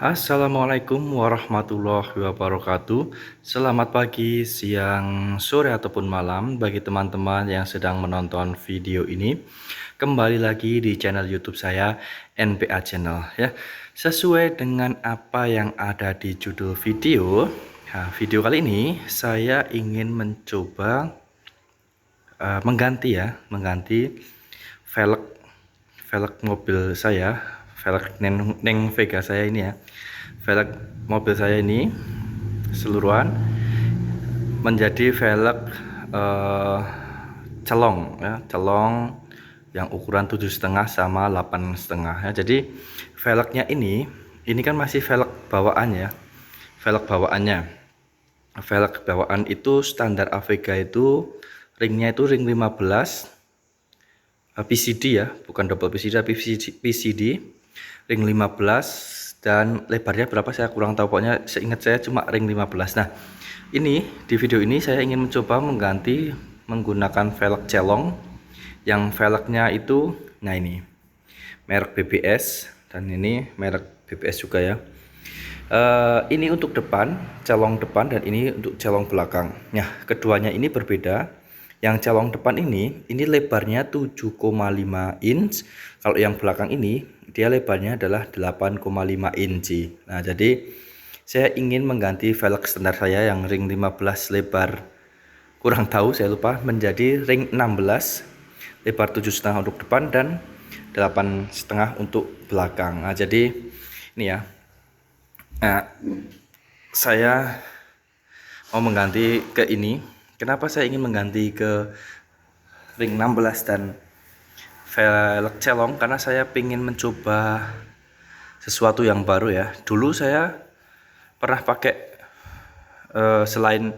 Assalamualaikum warahmatullahi wabarakatuh. Selamat pagi, siang, sore ataupun malam bagi teman-teman yang sedang menonton video ini. Kembali lagi di channel YouTube saya, NPA Channel ya. Sesuai dengan apa yang ada di judul video. Nah, video kali ini saya ingin mencoba mengganti velg velg mobil saya, velg Neng Vega saya ini ya. Velg mobil saya ini seluruhan menjadi velg celong ya, celong yang ukuran 7,5 sama 8,5 ya. Jadi velgnya ini kan masih velg bawaan ya. Velg bawaannya. Velg bawaan itu standar Avega itu ringnya itu ring 15 PCD ya, bukan double PCD tapi PCD ring 15 dan lebarnya berapa saya kurang tahu, pokoknya seingat saya cuma ring 15. Nah, ini di video ini saya ingin mencoba mengganti menggunakan velg celong yang velgnya itu, nah ini merek BBS dan ini merek BBS juga ya. Ini untuk depan, celong depan, dan ini untuk celong belakang. Nah, keduanya ini berbeda. Yang celong depan ini lebarnya 7,5 inch. Kalau yang belakang ini, dia lebarnya adalah 8,5 inci. Nah, jadi saya ingin mengganti velg standar saya yang ring 15 lebar, kurang tahu saya lupa, menjadi ring 16 lebar 7,5 untuk depan dan 8,5 untuk belakang. Nah, jadi ini ya. Nah, saya mau mengganti ke ini. Kenapa saya ingin mengganti ke ring 16 dan velg celong? Karena saya ingin mencoba sesuatu yang baru ya. Dulu saya pernah pakai selain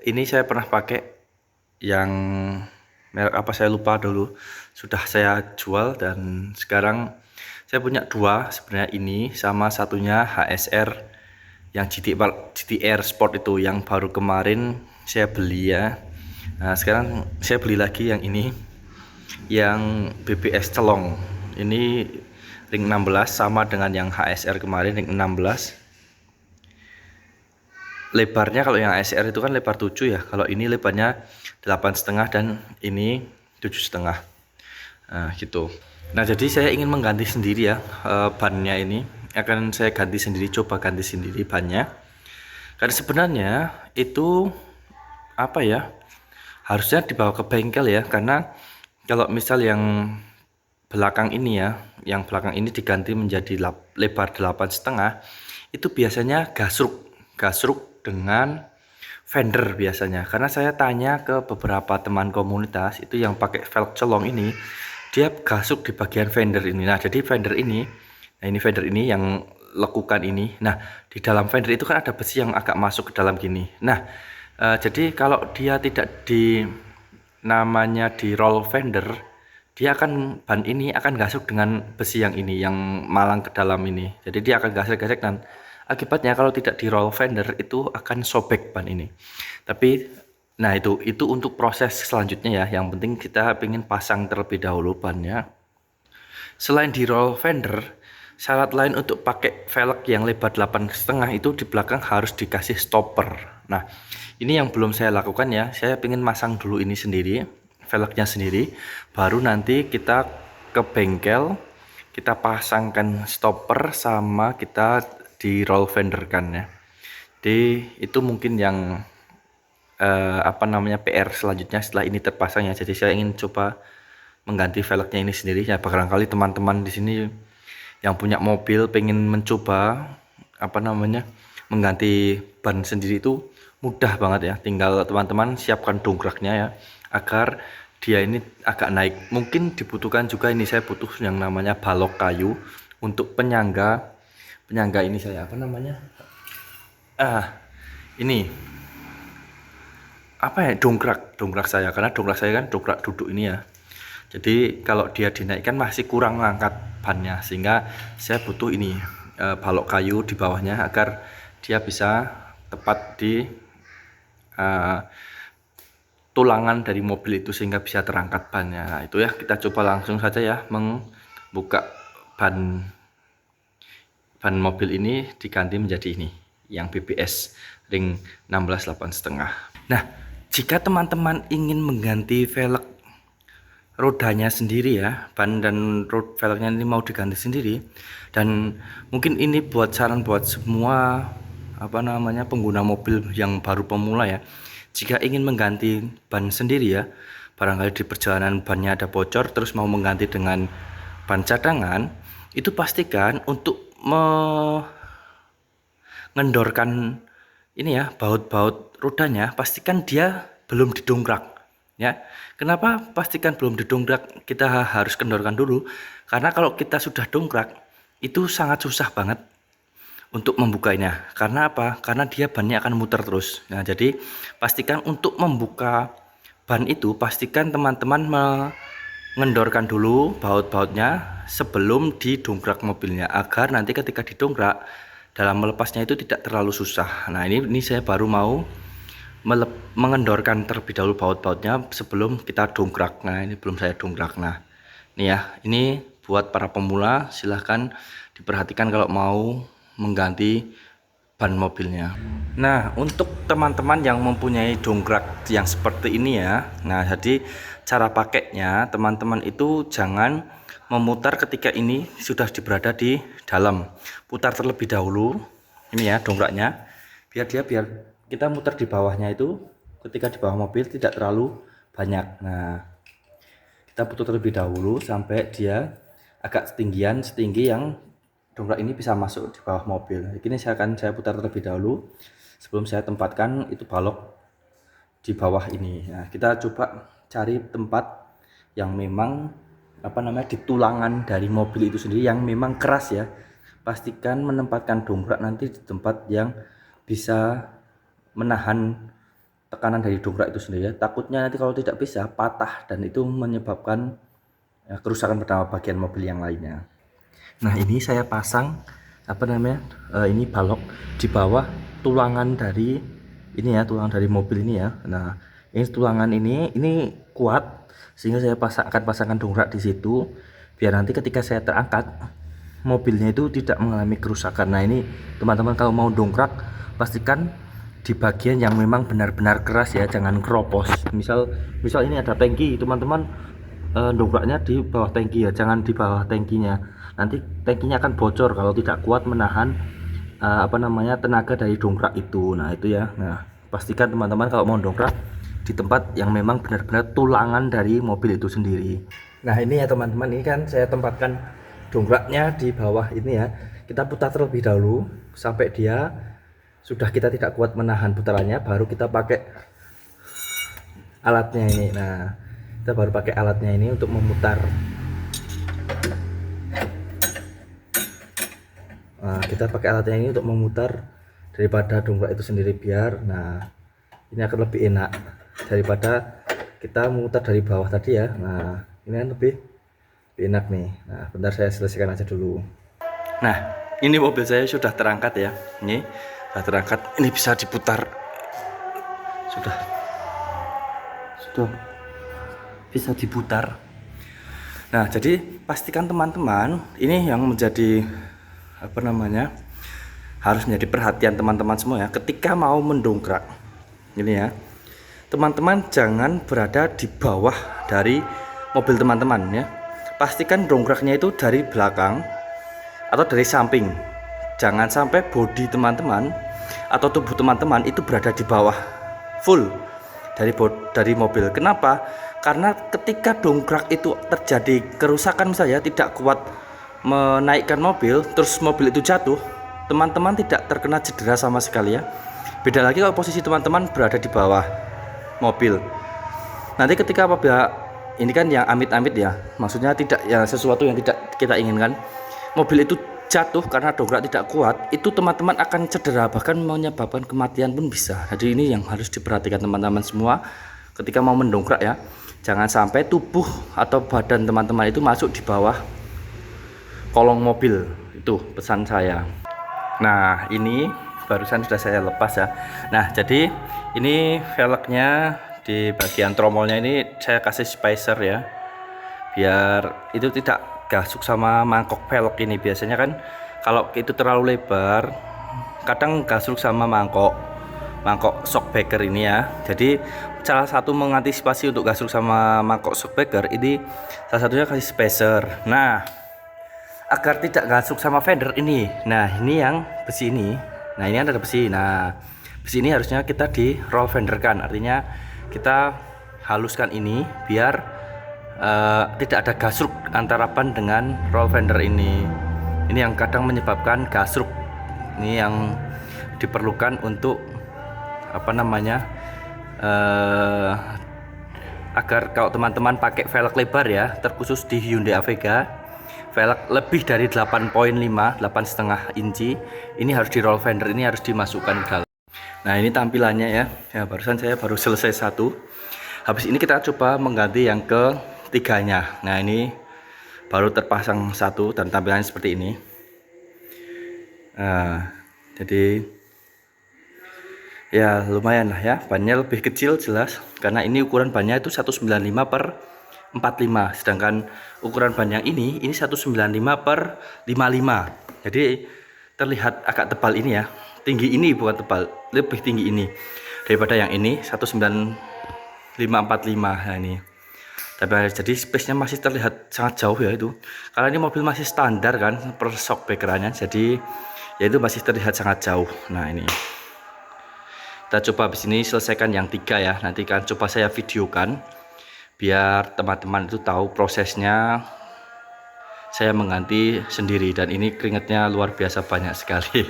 ini saya pernah pakai yang merek apa saya lupa dulu. Sudah saya jual dan sekarang saya punya dua sebenarnya, ini sama satunya HSR yang GTR Sport itu yang baru kemarin saya beli ya. Nah, sekarang saya beli lagi yang ini, yang BBS celong. Ini ring 16 sama dengan yang HSR kemarin ring 16. Lebarnya kalau yang HSR itu kan lebar 7 ya. Kalau ini lebarnya 8,5 dan ini 7,5. Nah, gitu. Nah, jadi saya ingin mengganti sendiri ya bannya ini. Akan saya ganti sendiri, coba ganti sendiri bannya. Karena sebenarnya itu apa ya, harusnya dibawa ke bengkel ya. Karena kalau misal yang belakang ini ya, yang belakang ini diganti menjadi lebar 8,5, itu biasanya gasruk dengan fender biasanya. Karena saya tanya ke beberapa teman komunitas itu yang pakai velg celong ini, dia gasuk di bagian fender ini. Nah, jadi fender ini, nah ini fender ini yang lekukan ini. Nah, di dalam fender itu kan ada besi yang agak masuk ke dalam gini. Nah, jadi kalau dia tidak namanya di roll fender, dia akan, ban ini akan gasuk dengan besi yang ini, yang malang ke dalam ini. Jadi dia akan gasek-gasek dan akibatnya kalau tidak di roll fender itu akan sobek ban ini. Tapi nah itu untuk proses selanjutnya ya. Yang penting kita ingin pasang terlebih dahulu bannya. Selain di roll fender, syarat lain untuk pakai velg yang lebar 8,5 itu di belakang harus dikasih stopper. Nah, ini yang belum saya lakukan ya. Saya ingin masang dulu ini sendiri, velgnya sendiri, baru nanti kita ke bengkel, kita pasangkan stopper sama kita di roll fender kan ya. Jadi itu mungkin yang apa namanya PR selanjutnya setelah ini terpasang ya. Jadi saya ingin coba mengganti velgnya ini sendiri ya. Barangkali teman-teman di sini yang punya mobil pengen mencoba apa namanya mengganti ban sendiri itu mudah banget ya. Tinggal teman-teman siapkan dongkraknya ya, agar dia ini agak naik. Mungkin dibutuhkan juga, ini saya butuh yang namanya balok kayu untuk penyangga ini saya apa namanya, ini apa ya, dongkrak saya, karena dongkrak saya kan dongkrak duduk ini ya. Jadi kalau dia dinaikkan masih kurang ngangkat bannya, sehingga saya butuh ini balok kayu di bawahnya agar dia bisa tepat di tulangan dari mobil itu sehingga bisa terangkat bannya. Nah, itu ya, kita coba langsung saja ya membuka ban ban mobil ini diganti menjadi ini, yang BBS ring 16 8,5. Nah, jika teman-teman ingin mengganti velg rodanya sendiri ya, ban dan velgnya ini mau diganti sendiri, dan mungkin ini buat saran buat semua pengguna mobil yang baru pemula ya. Jika ingin mengganti ban sendiri ya, barangkali di perjalanan bannya ada bocor terus mau mengganti dengan ban cadangan, itu pastikan untuk mengendorkan ini ya, baut-baut rodanya, pastikan dia belum didongkrak ya. Kenapa pastikan belum didongkrak? Kita harus kendorkan dulu, karena kalau kita sudah dongkrak itu sangat susah banget untuk membukanya. Karena apa? Karena dia bannya akan muter terus. Nah, jadi pastikan untuk membuka ban itu, pastikan teman-teman mengendorkan dulu baut-bautnya sebelum didongkrak mobilnya, agar nanti ketika didongkrak dalam melepasnya itu tidak terlalu susah. Nah, ini saya baru mau mengendorkan terlebih dahulu baut-bautnya sebelum kita dongkrak. Nah, ini belum saya dongkrak. Nah, ini ya, ini buat para pemula, silahkan diperhatikan kalau mau mengganti ban mobilnya. Nah, untuk teman-teman yang mempunyai dongkrak yang seperti ini ya, nah jadi cara pakainya teman-teman itu jangan memutar ketika ini sudah berada di dalam. Putar terlebih dahulu ini ya dongkraknya, biar kita muter di bawahnya itu ketika di bawah mobil tidak terlalu banyak. Nah, kita putar terlebih dahulu sampai dia agak setinggi yang dongkrak ini bisa masuk di bawah mobil. Ini saya putar terlebih dahulu sebelum saya tempatkan itu balok di bawah ini. Nah, kita coba cari tempat yang memang di tulangan dari mobil itu sendiri yang memang keras ya. Pastikan menempatkan dongkrak nanti di tempat yang bisa menahan tekanan dari dongkrak itu sendiri ya. Takutnya nanti kalau tidak bisa patah dan itu menyebabkan kerusakan pada bagian mobil yang lainnya. Nah, ini saya pasang ini balok di bawah tulangan dari ini ya, tulangan dari mobil ini ya. Nah, ini tulangan ini kuat sehingga saya akan pasangkan dongkrak di situ biar nanti ketika saya terangkat mobilnya itu tidak mengalami kerusakan. Nah, ini teman-teman kalau mau dongkrak pastikan di bagian yang memang benar-benar keras ya, jangan keropos. Misal ini ada tangki, teman-teman dongkraknya di bawah tangki ya, jangan di bawah tangkinya. Nanti tangkinya akan bocor kalau tidak kuat menahan tenaga dari dongkrak itu. Nah, itu ya. Nah, pastikan teman-teman kalau mau dongkrak di tempat yang memang benar-benar tulangan dari mobil itu sendiri. Nah, ini ya teman-teman, ini kan saya tempatkan dongkraknya di bawah ini ya. Kita putar terlebih dahulu sampai dia sudah kita tidak kuat menahan putarannya, baru kita pakai alatnya ini. Nah, kita baru pakai alatnya ini untuk memutar. Nah, kita pakai alatnya ini untuk memutar daripada dongkrak itu sendiri biar ini akan lebih enak daripada kita memutar dari bawah tadi ya. Nah, ini kan lebih enak nih. Nah, bentar saya selesaikan aja dulu. Nah, ini mobil saya sudah terangkat ya. Ini sudah terangkat, ini bisa diputar. Sudah bisa diputar. Nah, jadi pastikan teman-teman, ini yang menjadi harus menjadi perhatian teman-teman semua ya, ketika mau mendongkrak ini ya, teman-teman jangan berada di bawah dari mobil teman-teman ya. Pastikan dongkraknya itu dari belakang atau dari samping, jangan sampai bodi teman-teman atau tubuh teman-teman itu berada di bawah full dari mobil. Kenapa? Karena ketika dongkrak itu terjadi kerusakan, misalnya tidak kuat menaikkan mobil, terus mobil itu jatuh, teman-teman tidak terkena cedera sama sekali ya. Beda lagi kalau posisi teman-teman berada di bawah mobil. Nanti ketika apabila ini kan yang amit-amit ya, maksudnya tidak ya, sesuatu yang tidak kita inginkan, mobil itu jatuh karena dongkrak tidak kuat, itu teman-teman akan cedera, bahkan menyebabkan kematian pun bisa. Jadi ini yang harus diperhatikan teman-teman semua ketika mau mendongkrak ya. Jangan sampai tubuh atau badan teman-teman itu masuk di bawah kolong mobil, itu pesan saya. Nah, ini barusan sudah saya lepas ya. Nah, jadi ini velgnya di bagian tromolnya ini saya kasih spacer ya, biar itu tidak gasuk sama mangkok velg ini. Biasanya kan Kalau itu terlalu lebar, kadang gasruk sama mangkok shockbreaker ini ya. Jadi salah satu mengantisipasi untuk gasruk sama mangkok shockbreaker ini, salah satunya kasih spacer. Nah, agar tidak gasruk sama fender ini, nah ini yang besi ini, nah ini ada besi. Nah, besi ini harusnya kita di roll fender kan, artinya kita haluskan ini biar tidak ada gasruk antara ban dengan roll fender ini. Ini yang kadang menyebabkan gasruk. Ini yang diperlukan untuk apa namanya, agar kalau teman-teman pakai velg lebar ya, terkhusus di Hyundai Avega, velg lebih dari 8,5 inci, ini harus di roll fender, ini harus dimasukkan ke dalam. Nah, ini tampilannya ya. Ya, barusan saya baru selesai satu. Habis ini kita coba mengganti yang ketiganya. Nah, ini baru terpasang satu dan tampilannya seperti ini. Nah, jadi ya lumayan lah ya, bannya lebih kecil jelas karena ini ukuran bannya itu 195/45, sedangkan ukuran ban yang ini 195/55. Jadi terlihat agak tebal ini ya, tinggi ini, bukan tebal, lebih tinggi ini daripada yang ini 195/45. Nah, ini tapi jadi space-nya masih terlihat sangat jauh ya itu, karena ini mobil masih standar kan per shockbreaker-nya, jadi ya itu masih terlihat sangat jauh. Nah, ini kita coba habis ini selesaikan yang 3 ya, nanti kan coba saya videokan biar teman-teman itu tahu prosesnya saya mengganti sendiri, dan ini keringatnya luar biasa banyak sekali.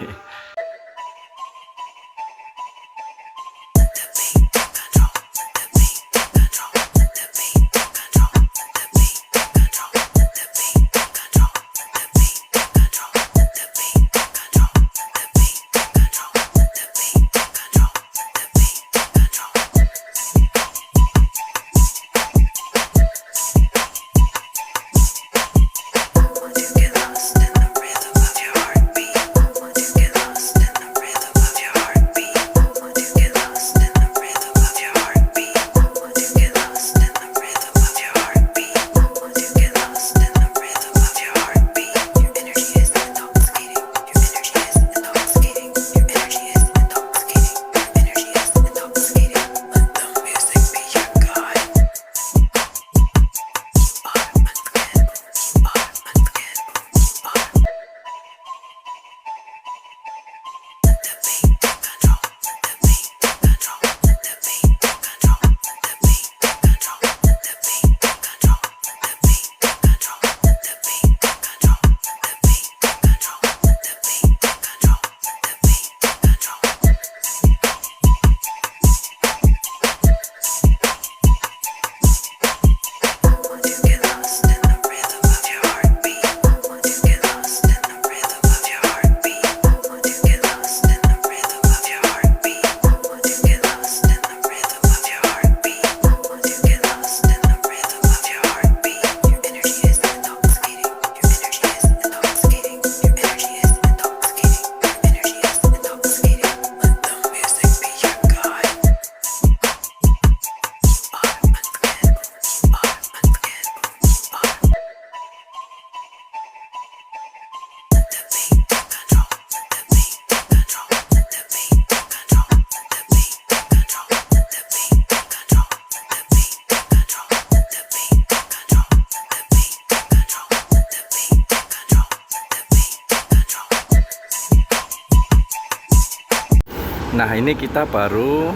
Nah, ini kita baru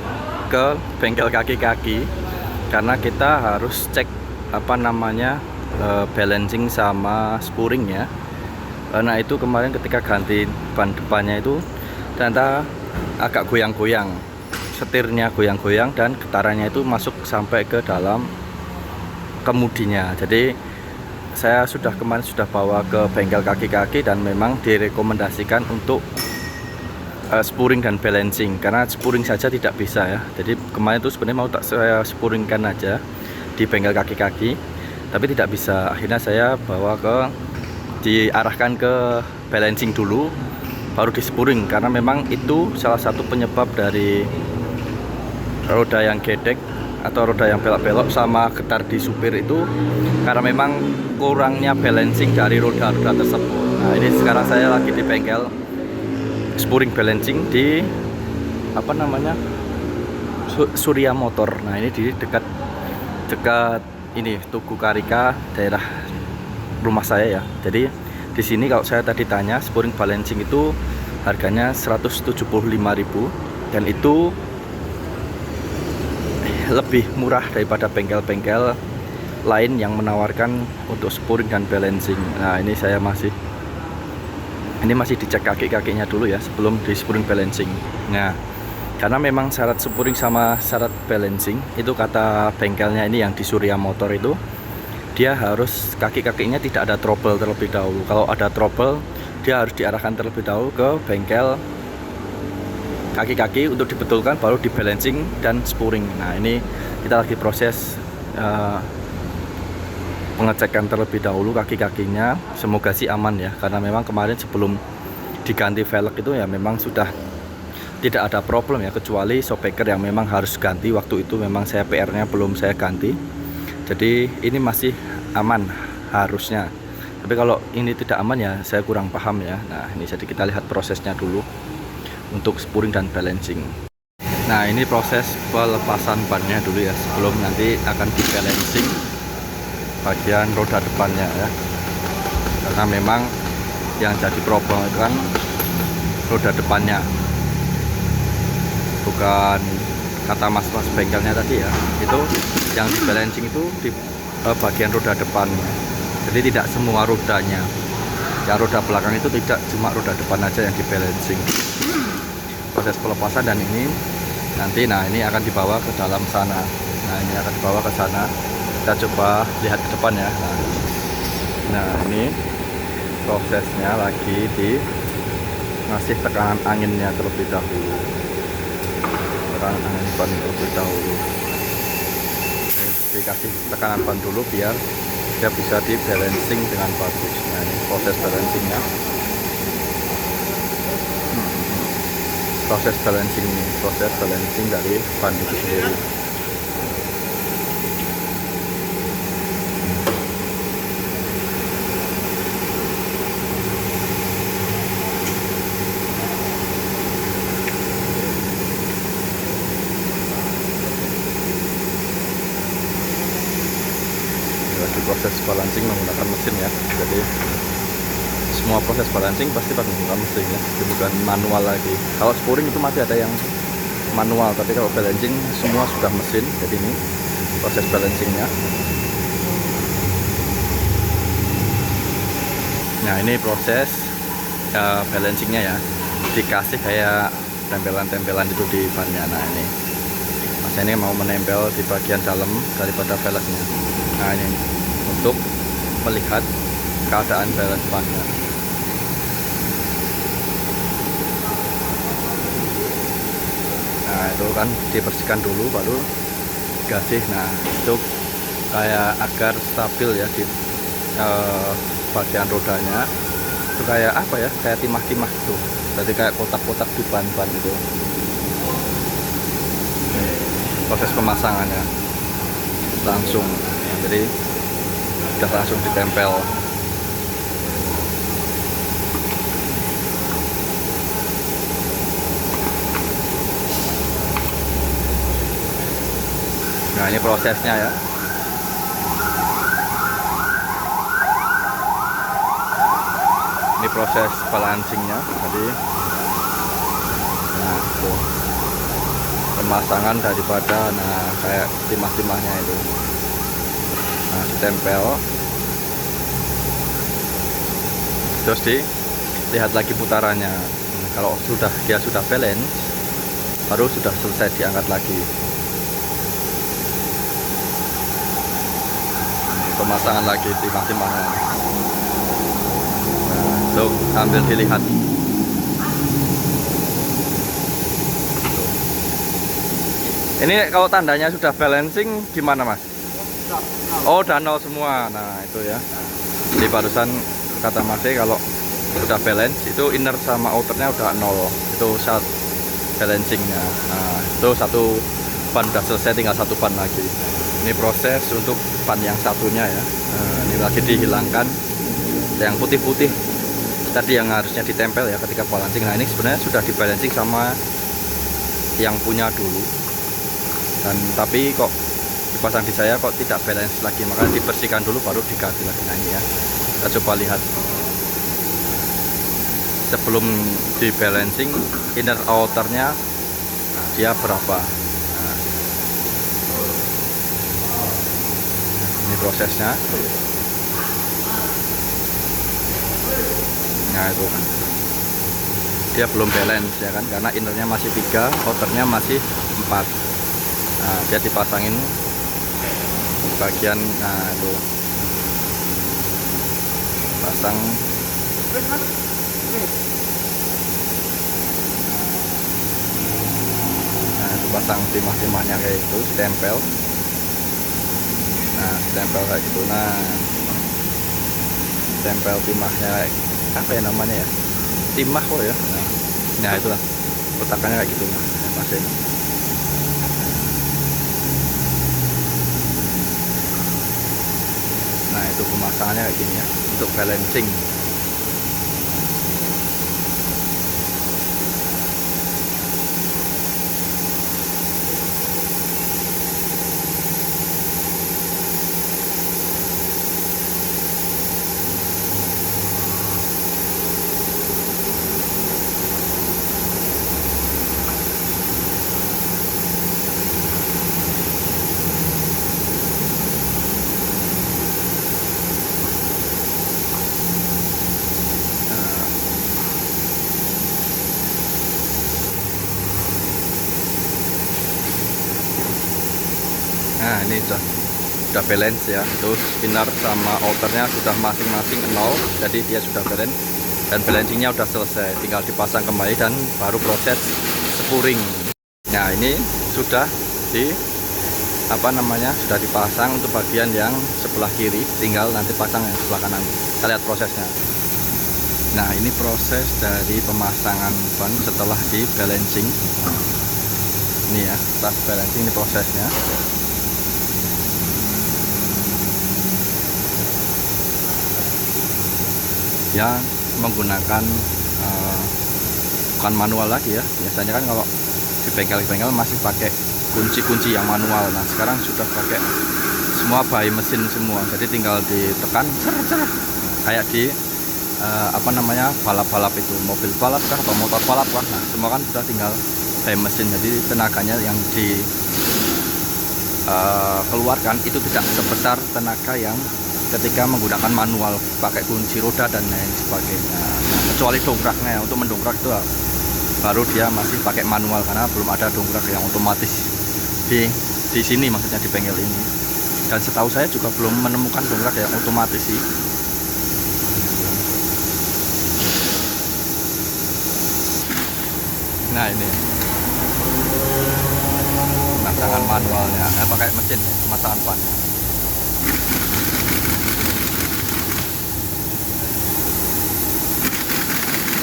ke bengkel kaki-kaki karena kita harus cek apa namanya balancing sama spooring ya. Karena itu kemarin ketika ganti ban depannya itu ternyata agak goyang-goyang, setirnya goyang-goyang dan getarannya itu masuk sampai ke dalam kemudinya. Jadi saya kemarin sudah bawa ke bengkel kaki-kaki dan memang direkomendasikan untuk spooring dan balancing, karena spooring saja tidak bisa ya. Jadi kemarin itu sebenarnya mau tak saya spooringkan aja di bengkel kaki-kaki, tapi tidak bisa. Akhirnya saya bawa diarahkan ke balancing dulu, baru di spooring, karena memang itu salah satu penyebab dari roda yang gedek atau roda yang belok-belok sama getar di supir itu, karena memang kurangnya balancing dari roda-roda tersebut. Nah ini sekarang saya lagi di bengkel spooring balancing di apa namanya, Surya Motor. Nah ini di dekat ini Tugu Karika, daerah rumah saya ya. Jadi di sini kalau saya tadi tanya, spooring balancing itu harganya 175.000 dan itu lebih murah daripada bengkel-bengkel lain yang menawarkan untuk spooring dan balancing. Nah ini saya masih dicek kaki-kakinya dulu ya sebelum di spooring balancing. Nah karena memang syarat spooring sama syarat balancing itu kata bengkelnya ini yang di Surya Motor itu, dia harus kaki-kakinya tidak ada trouble terlebih dahulu. Kalau ada trouble, dia harus diarahkan terlebih dahulu ke bengkel kaki-kaki untuk dibetulkan, baru di balancing dan spooring. Nah ini kita lagi proses pengecekan terlebih dahulu kaki-kakinya. Semoga sih aman ya, karena memang kemarin sebelum diganti velg itu ya memang sudah tidak ada problem ya, kecuali shockbreaker yang memang harus ganti. Waktu itu memang saya PR-nya belum saya ganti, jadi ini masih aman harusnya. Tapi kalau ini tidak aman ya saya kurang paham ya. Nah ini jadi kita lihat prosesnya dulu untuk spooring dan balancing. Nah ini proses pelepasan bannya dulu ya, sebelum nanti akan di balancing bagian roda depannya ya. Karena memang yang jadi problem itu kan roda depannya, bukan kata mas-mas bengkelnya tadi ya. Itu yang di balancing itu di bagian roda depan. Jadi tidak semua rodanya. Yang roda belakang itu tidak, cuma roda depan aja yang di balancing. Proses pelepasan dan ini nanti, nah ini akan dibawa ke dalam sana. Nah ini akan dibawa ke sana. Kita coba lihat ke depan ya. Nah ini prosesnya lagi di ngasih tekanan anginnya terlebih dahulu. Tekanan angin ban terlebih dahulu. Ini dikasih tekanan ban dulu biar dia bisa di balancing dengan bagus. Nah ini proses balancingnya. Proses balancing dari ban itu sendiri. Proses balancing menggunakan mesin ya, jadi semua proses balancing pasti pakai menggunakan mesin ya, bukan manual lagi. Kalau spooring itu masih ada yang manual, tapi kalau balancing semua sudah mesin. Jadi ini proses balancingnya. Nah ini proses balancingnya ya, dikasih kayak tempelan-tempelan itu di bannya. Nah ini mas ini mau menempel di bagian dalam daripada velgnya. Nah ini untuk melihat keadaan balance bannya. Nah itu kan dibersihkan dulu baru dikasih. Nah itu kayak agar stabil ya di bagian rodanya. Itu kayak apa ya, kayak timah-timah gitu, jadi kayak kotak-kotak di ban-ban itu. Proses pemasangannya langsung, jadi udah langsung ditempel. Nah ini prosesnya ya. Ini proses balancingnya tadi. Nah itu pemasangan daripada kayak timah-timahnya itu. Nah ditempel, terus dilihat lagi putarannya. Kalau dia sudah balance, baru sudah selesai diangkat lagi. Pemasangan lagi timah-timahnya. Nah itu sambil dilihat. Ini kalau tandanya sudah balancing gimana mas? Oh udah nol semua. Nah itu ya, jadi barusan kata mas kalau sudah balance itu inner sama outernya udah nol, itu saat balancingnya. Nah itu satu ban udah selesai, tinggal satu ban lagi. Ini proses untuk ban yang satunya ya. Nah, ini lagi dihilangkan yang putih-putih tadi yang harusnya ditempel ya ketika balancing. Nah ini sebenarnya sudah dibalancing sama yang punya dulu, dan tapi kok dipasang di saya kok tidak balance lagi, maka dibersihkan dulu baru diganti lagi. Nah ini ya, kita coba lihat sebelum di balancing inner outernya dia berapa. Nah, ini prosesnya. Nah itu kan dia belum balance ya kan, karena innernya masih 3, outernya masih 4. Nah dia dipasangin bagian, nah itu pasang. Nah itu pasang timah-timahnya kayak itu, stempel. Nah stempel kayak gitu. Nah stempel timahnya apa ya namanya ya, timah kok ya. Nah itulah letakannya kayak gitu. Nah pasang. Nah itu pemasangannya kayak gini ya untuk balancing. Nah ini sudah balance ya, terus inner sama outernya sudah masing-masing 0, jadi dia sudah balance dan balancingnya sudah selesai, tinggal dipasang kembali dan baru proses spuring. Nah ini sudah sudah dipasang untuk bagian yang sebelah kiri, tinggal nanti pasang yang sebelah kanan. Kita lihat prosesnya. Nah ini proses dari pemasangan ban setelah di balancing. Ini ya, setelah balancing ini prosesnya. Ya menggunakan bukan manual lagi ya. Biasanya kan kalau di bengkel-bengkel masih pakai kunci-kunci yang manual. Nah sekarang sudah pakai semua by mesin semua, jadi tinggal ditekan kayak di balap-balap itu, mobil balap kah atau motor balap kah. Nah semua kan sudah tinggal by mesin, jadi tenaganya yang di keluarkan itu tidak sebesar tenaga yang ketika menggunakan manual pakai kunci roda dan lain sebagainya. Nah, kecuali dongkraknya, untuk mendongkrak itu baru dia masih pakai manual karena belum ada dongkrak yang otomatis di sini, maksudnya di bengkel ini. Dan setahu saya juga belum menemukan dongkrak yang otomatis sih. Nah ini pemasangan manualnya, pakai mesin ya, pemasangan bannya.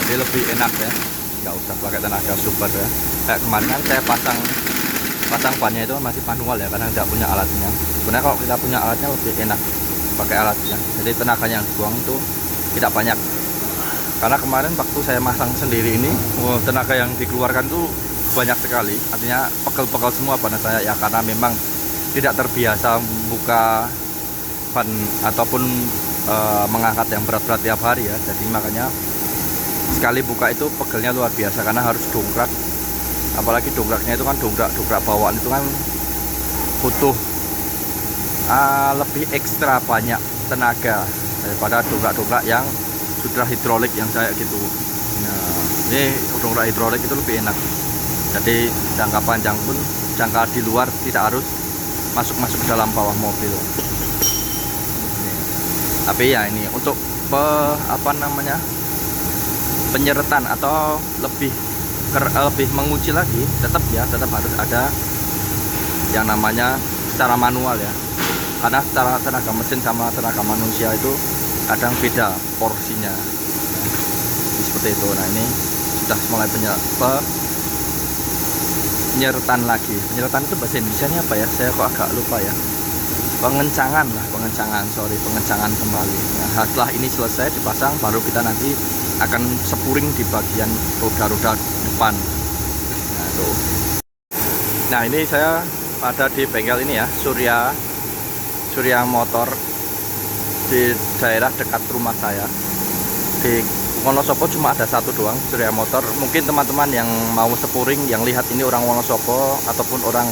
Jadi lebih enak ya, nggak usah pakai tenaga super ya. Kayak kemarin kan saya pasang bannya itu masih manual ya, karena nggak punya alatnya. Sebenarnya kalau kita punya alatnya lebih enak pakai alatnya, jadi tenaganya yang dibuang itu tidak banyak. Karena kemarin waktu saya masang sendiri ini, tenaga yang dikeluarkan tuh banyak sekali, artinya pegel-pegel semua ban saya ya, karena memang tidak terbiasa buka ban ataupun mengangkat yang berat-berat tiap hari ya. Jadi makanya sekali buka itu pegelnya luar biasa, karena harus dongkrak, apalagi dongkraknya itu kan dongkrak bawaan itu kan butuh lebih ekstra banyak tenaga daripada dongkrak yang sudah hidrolik yang saya gitu. Nah ini dongkrak hidrolik itu lebih enak, jadi jangka panjang pun, jangka di luar tidak harus masuk ke dalam bawah mobil. Tapi ya ini untuk penyeretan atau lebih menguji lagi, tetap harus ada yang namanya secara manual ya, karena secara tenaga mesin sama tenaga manusia itu kadang beda porsinya. Nah, seperti itu. Nah ini sudah mulai penyeretan lagi. Penyeretan itu bahasa Indonesianya apa ya, saya kok agak lupa ya. Pengencangan kembali. Nah setelah ini selesai dipasang, baru kita nanti akan sepuring di bagian roda-roda depan. Nah, tuh. Nah, ini saya ada di bengkel ini ya, Surya Motor di daerah dekat rumah saya. Di Wonosobo cuma ada satu doang, Surya Motor. Mungkin teman-teman yang mau sepuring, yang lihat ini orang Wonosobo ataupun orang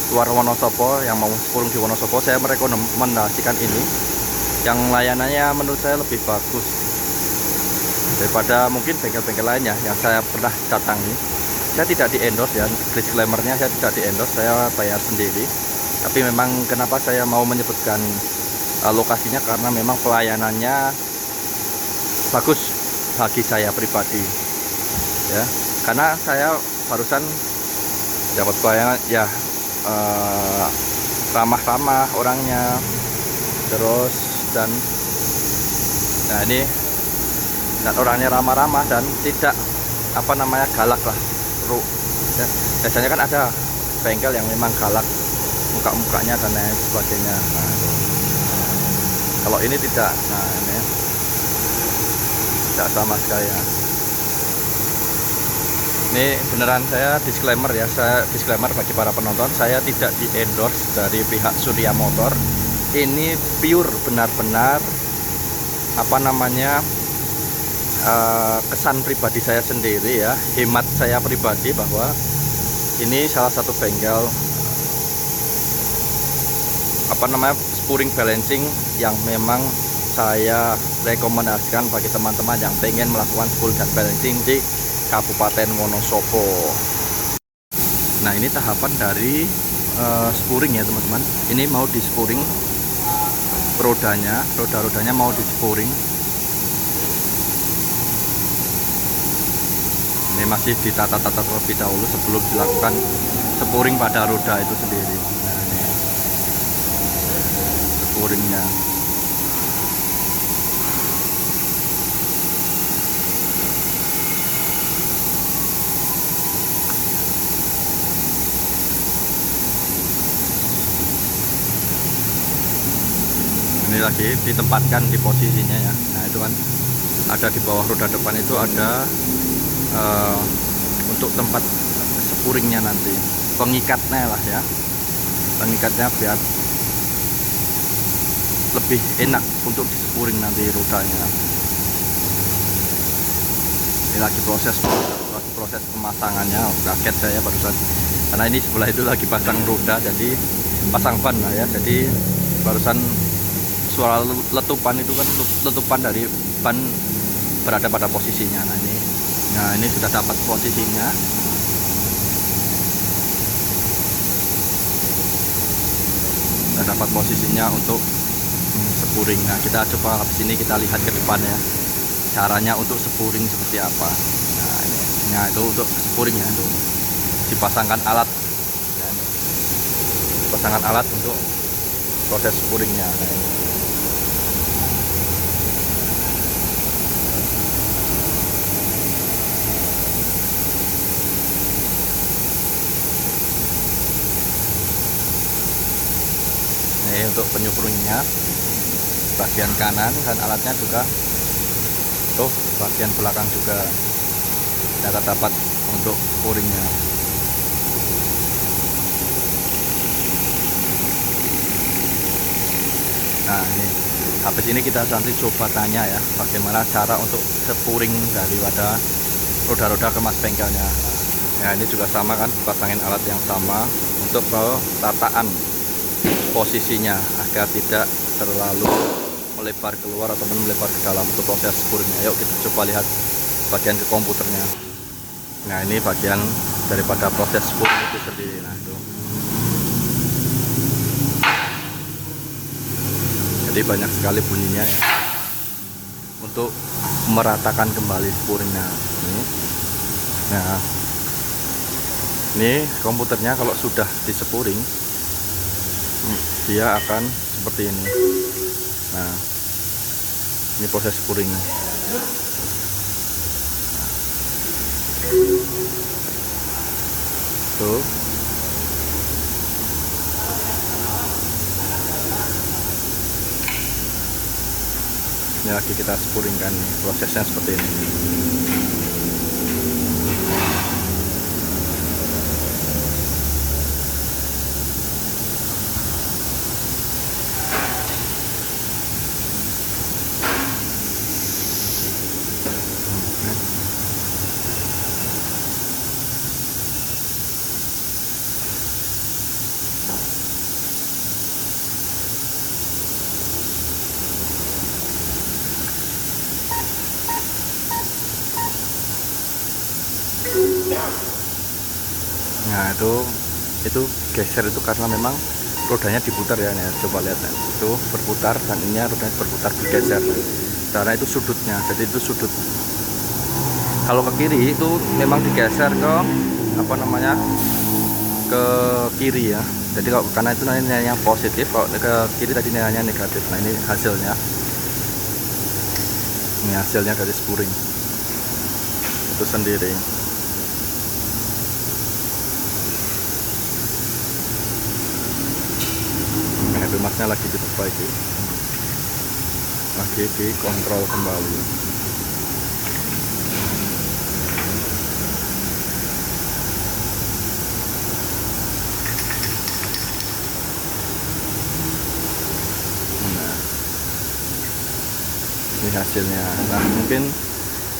luar Wonosobo yang mau sepuring di Wonosobo, saya merekomendasikan ini. Yang layanannya menurut saya lebih bagus daripada mungkin bengkel-bengkel lainnya yang saya pernah datangi. Saya tidak di endorse ya, disclaimernya saya tidak di endorse, saya bayar sendiri. Tapi memang kenapa saya mau menyebutkan lokasinya, karena memang pelayanannya bagus bagi saya pribadi ya. Karena saya barusan dapat pelayanan ya, ramah-ramah orangnya, terus dan nah ini, dan orangnya ramah-ramah dan tidak galak lah. Ya, biasanya kan ada bengkel yang memang galak muka-mukanya dan lain sebagainya. Nah, kalau ini tidak, nah ini tidak sama sekali ya. Ini beneran saya disclaimer ya, saya disclaimer bagi para penonton, saya tidak di endorse dari pihak Surya Motor. Ini pure benar-benar kesan pribadi saya sendiri ya, hemat saya pribadi, bahwa ini salah satu bengkel spring balancing yang memang saya rekomendasikan bagi teman-teman yang pengen melakukan spring dan balancing di Kabupaten Wonosobo. Nah, ini tahapan dari spuring ya teman-teman. Ini mau di spuring roda-rodanya mau di spuring. Ini masih ditata-tata terlebih dahulu sebelum dilakukan spuring pada roda itu sendiri. Nah, ini spuringnya. Ini lagi ditempatkan di posisinya ya. Nah, itu kan ada di bawah roda depan itu ada untuk tempat spuringnya nanti, pengikatnya lah ya, pengikatnya biar lebih enak untuk di spuring nanti rodanya. Ini lagi proses pemasangannya. Kaget saya barusan, karena ini sebelah itu lagi pasang roda, jadi pasang ban lah ya, jadi barusan suara letupan itu kan, letupan dari ban berada pada posisinya. Nah ini sudah dapat posisinya. Sudah dapat posisinya untuk spuring. Nah, kita coba habis ini kita lihat ke depannya caranya untuk spuring seperti apa. Nah, ini. Nah, itu untuk spuring ya, itu dipasangkan alat ya, dipasangkan alat untuk proses spuringnya. Nah, ini. Ini untuk penyupuringnya bagian kanan, dan alatnya juga tuh bagian belakang juga kita dapat untuk spuringnya. Nah, ini habis ini kita nanti coba tanya ya, bagaimana cara untuk spuring daripada roda-roda kemas bengkelnya. Nah, ini juga sama kan, pasangin alat yang sama untuk perataan posisinya agar tidak terlalu melebar keluar ataupun melebar ke dalam untuk proses spuringnya. Yuk kita coba lihat bagian ke komputernya. Nah, ini bagian daripada proses spuring itu sendiri. Nah, itu jadi banyak sekali bunyinya ya, untuk meratakan kembali spuringnya. Nah, ini komputernya kalau sudah di spuring dia akan seperti ini. Nah, ini proses spuring. Tuh. Ya, lagi kita spuringkan nih, prosesnya seperti ini. Nah itu geser itu karena memang rodanya diputar ya, nih, coba lihat ya. Itu berputar dan ini rodanya berputar bergeser karena itu sudutnya, jadi itu sudut. Kalau ke kiri itu memang digeser ke apa namanya, ke kiri ya, jadi kalau karena itu nilainya positif, kalau ke kiri tadi nilainya negatif. Nah ini hasilnya dari spuring itu sendiri. Nah itu masnya lagi diperbaiki, lagi dikontrol kembali. Nah ini hasilnya. Nah mungkin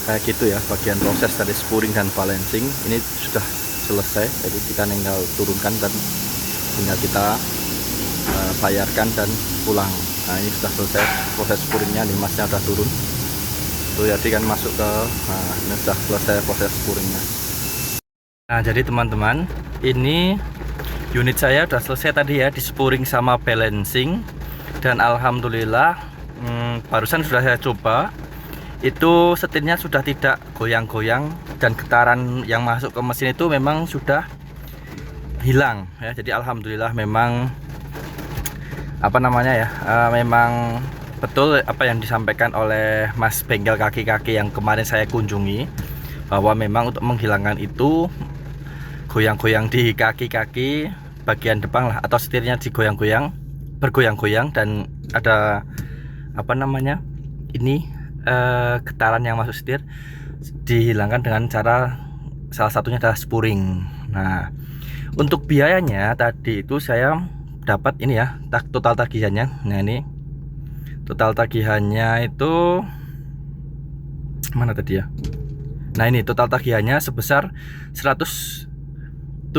kayak gitu ya bagian proses dari spuring dan balancing ini sudah selesai, jadi kita tinggal turunkan dan tinggal kita bayarkan dan pulang. Nah ini sudah selesai proses spuringnya, nih masnya udah turun tuh, jadi kan masuk ke, nah ini sudah selesai proses spuringnya. Nah jadi teman-teman, ini unit saya udah selesai tadi ya, di spuring sama balancing, dan alhamdulillah barusan sudah saya coba, itu setirnya sudah tidak goyang-goyang dan getaran yang masuk ke mesin itu memang sudah hilang ya. Jadi alhamdulillah memang apa namanya ya, memang betul apa yang disampaikan oleh Mas bengkel kaki-kaki yang kemarin saya kunjungi, bahwa memang untuk menghilangkan itu goyang-goyang di kaki-kaki bagian depan lah, atau setirnya digoyang-goyang, bergoyang-goyang, dan ada apa namanya ini getaran yang masuk setir, dihilangkan dengan cara salah satunya adalah spuring. Nah untuk biayanya tadi itu saya dapat ini ya, total tagihannya. Nah ini total tagihannya itu mana tadi ya. Nah ini total tagihannya sebesar 175.000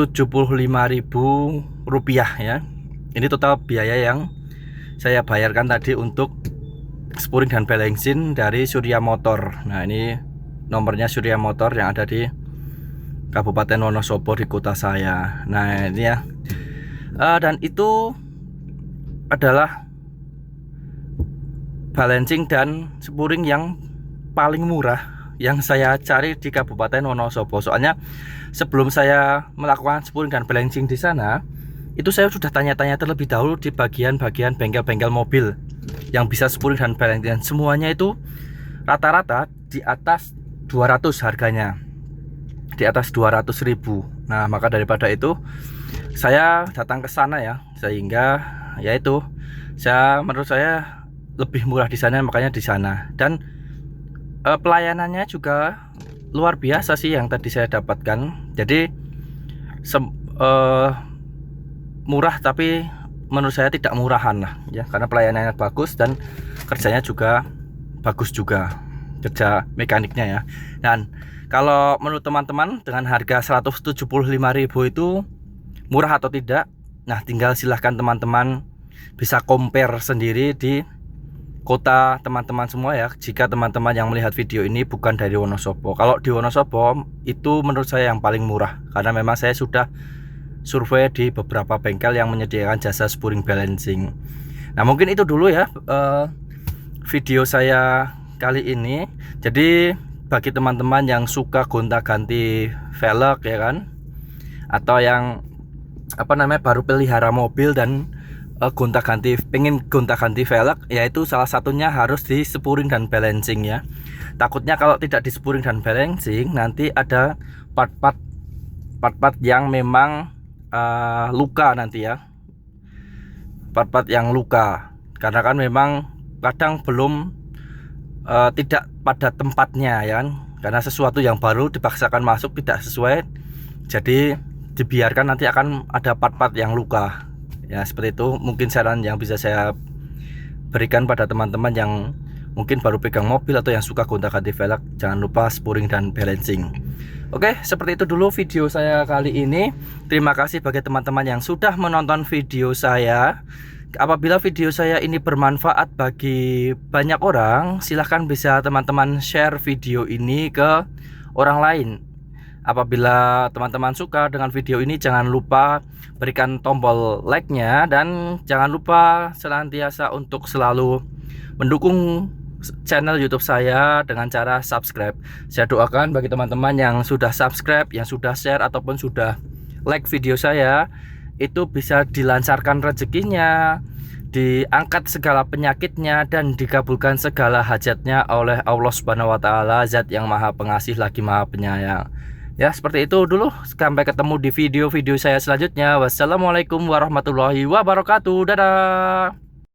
rupiah ya. Ini total biaya yang saya bayarkan tadi untuk spuring dan balancing dari Surya Motor. Nah ini nomornya Surya Motor yang ada di Kabupaten Wonosobo di kota saya. Nah ini ya, dan itu adalah balancing dan spuring yang paling murah yang saya cari di Kabupaten Wonosobo. Soalnya sebelum saya melakukan spuring dan balancing di sana, itu saya sudah tanya-tanya terlebih dahulu di bagian-bagian bengkel-bengkel mobil yang bisa spuring dan balancing. Semuanya itu rata-rata di atas 200 harganya, di atas 200.000. Nah maka daripada itu saya datang ke sana ya, sehingga yaitu menurut saya lebih murah di sana, makanya di sana. Dan pelayanannya juga luar biasa sih yang tadi saya dapatkan. Jadi murah, tapi menurut saya tidak murahan lah ya, karena pelayanannya bagus dan kerjanya juga bagus juga, kerja mekaniknya ya. Dan kalau menurut teman-teman dengan harga 175.000 itu murah atau tidak, nah tinggal silahkan teman-teman bisa compare sendiri di kota teman-teman semua ya, jika teman-teman yang melihat video ini bukan dari Wonosobo. Kalau di Wonosobo itu menurut saya yang paling murah, karena memang saya sudah survei di beberapa bengkel yang menyediakan jasa spuring balancing. Nah mungkin itu dulu ya video saya kali ini. Jadi bagi teman-teman yang suka gonta-ganti velg ya kan, atau yang apa namanya baru pelihara mobil dan pengen gonta-ganti velg, yaitu salah satunya harus di spuring dan balancing ya. Takutnya kalau tidak di spuring dan balancing, nanti ada part-part yang memang luka nanti ya, part-part yang luka, karena kan memang kadang belum tidak pada tempatnya ya kan, karena sesuatu yang baru dipaksakan masuk tidak sesuai, jadi dibiarkan nanti akan ada part-part yang luka ya. Seperti itu mungkin saran yang bisa saya berikan pada teman-teman yang mungkin baru pegang mobil atau yang suka gonta-ganti velg. Jangan lupa spurring dan balancing. Oke, seperti itu dulu video saya kali ini. Terima kasih bagi teman-teman yang sudah menonton video saya. Apabila video saya ini bermanfaat bagi banyak orang, silahkan bisa teman-teman share video ini ke orang lain. Apabila teman-teman suka dengan video ini, jangan lupa berikan tombol like-nya, dan jangan lupa senantiasa untuk selalu mendukung channel YouTube saya dengan cara subscribe. Saya doakan bagi teman-teman yang sudah subscribe, yang sudah share ataupun sudah like video saya, itu bisa dilancarkan rezekinya, diangkat segala penyakitnya, dan dikabulkan segala hajatnya oleh Allah Subhanahu wa Ta'ala, Zat yang Maha Pengasih lagi Maha Penyayang. Ya, seperti itu dulu. Sampai ketemu di video-video saya selanjutnya. Wassalamualaikum warahmatullahi wabarakatuh. Dadah.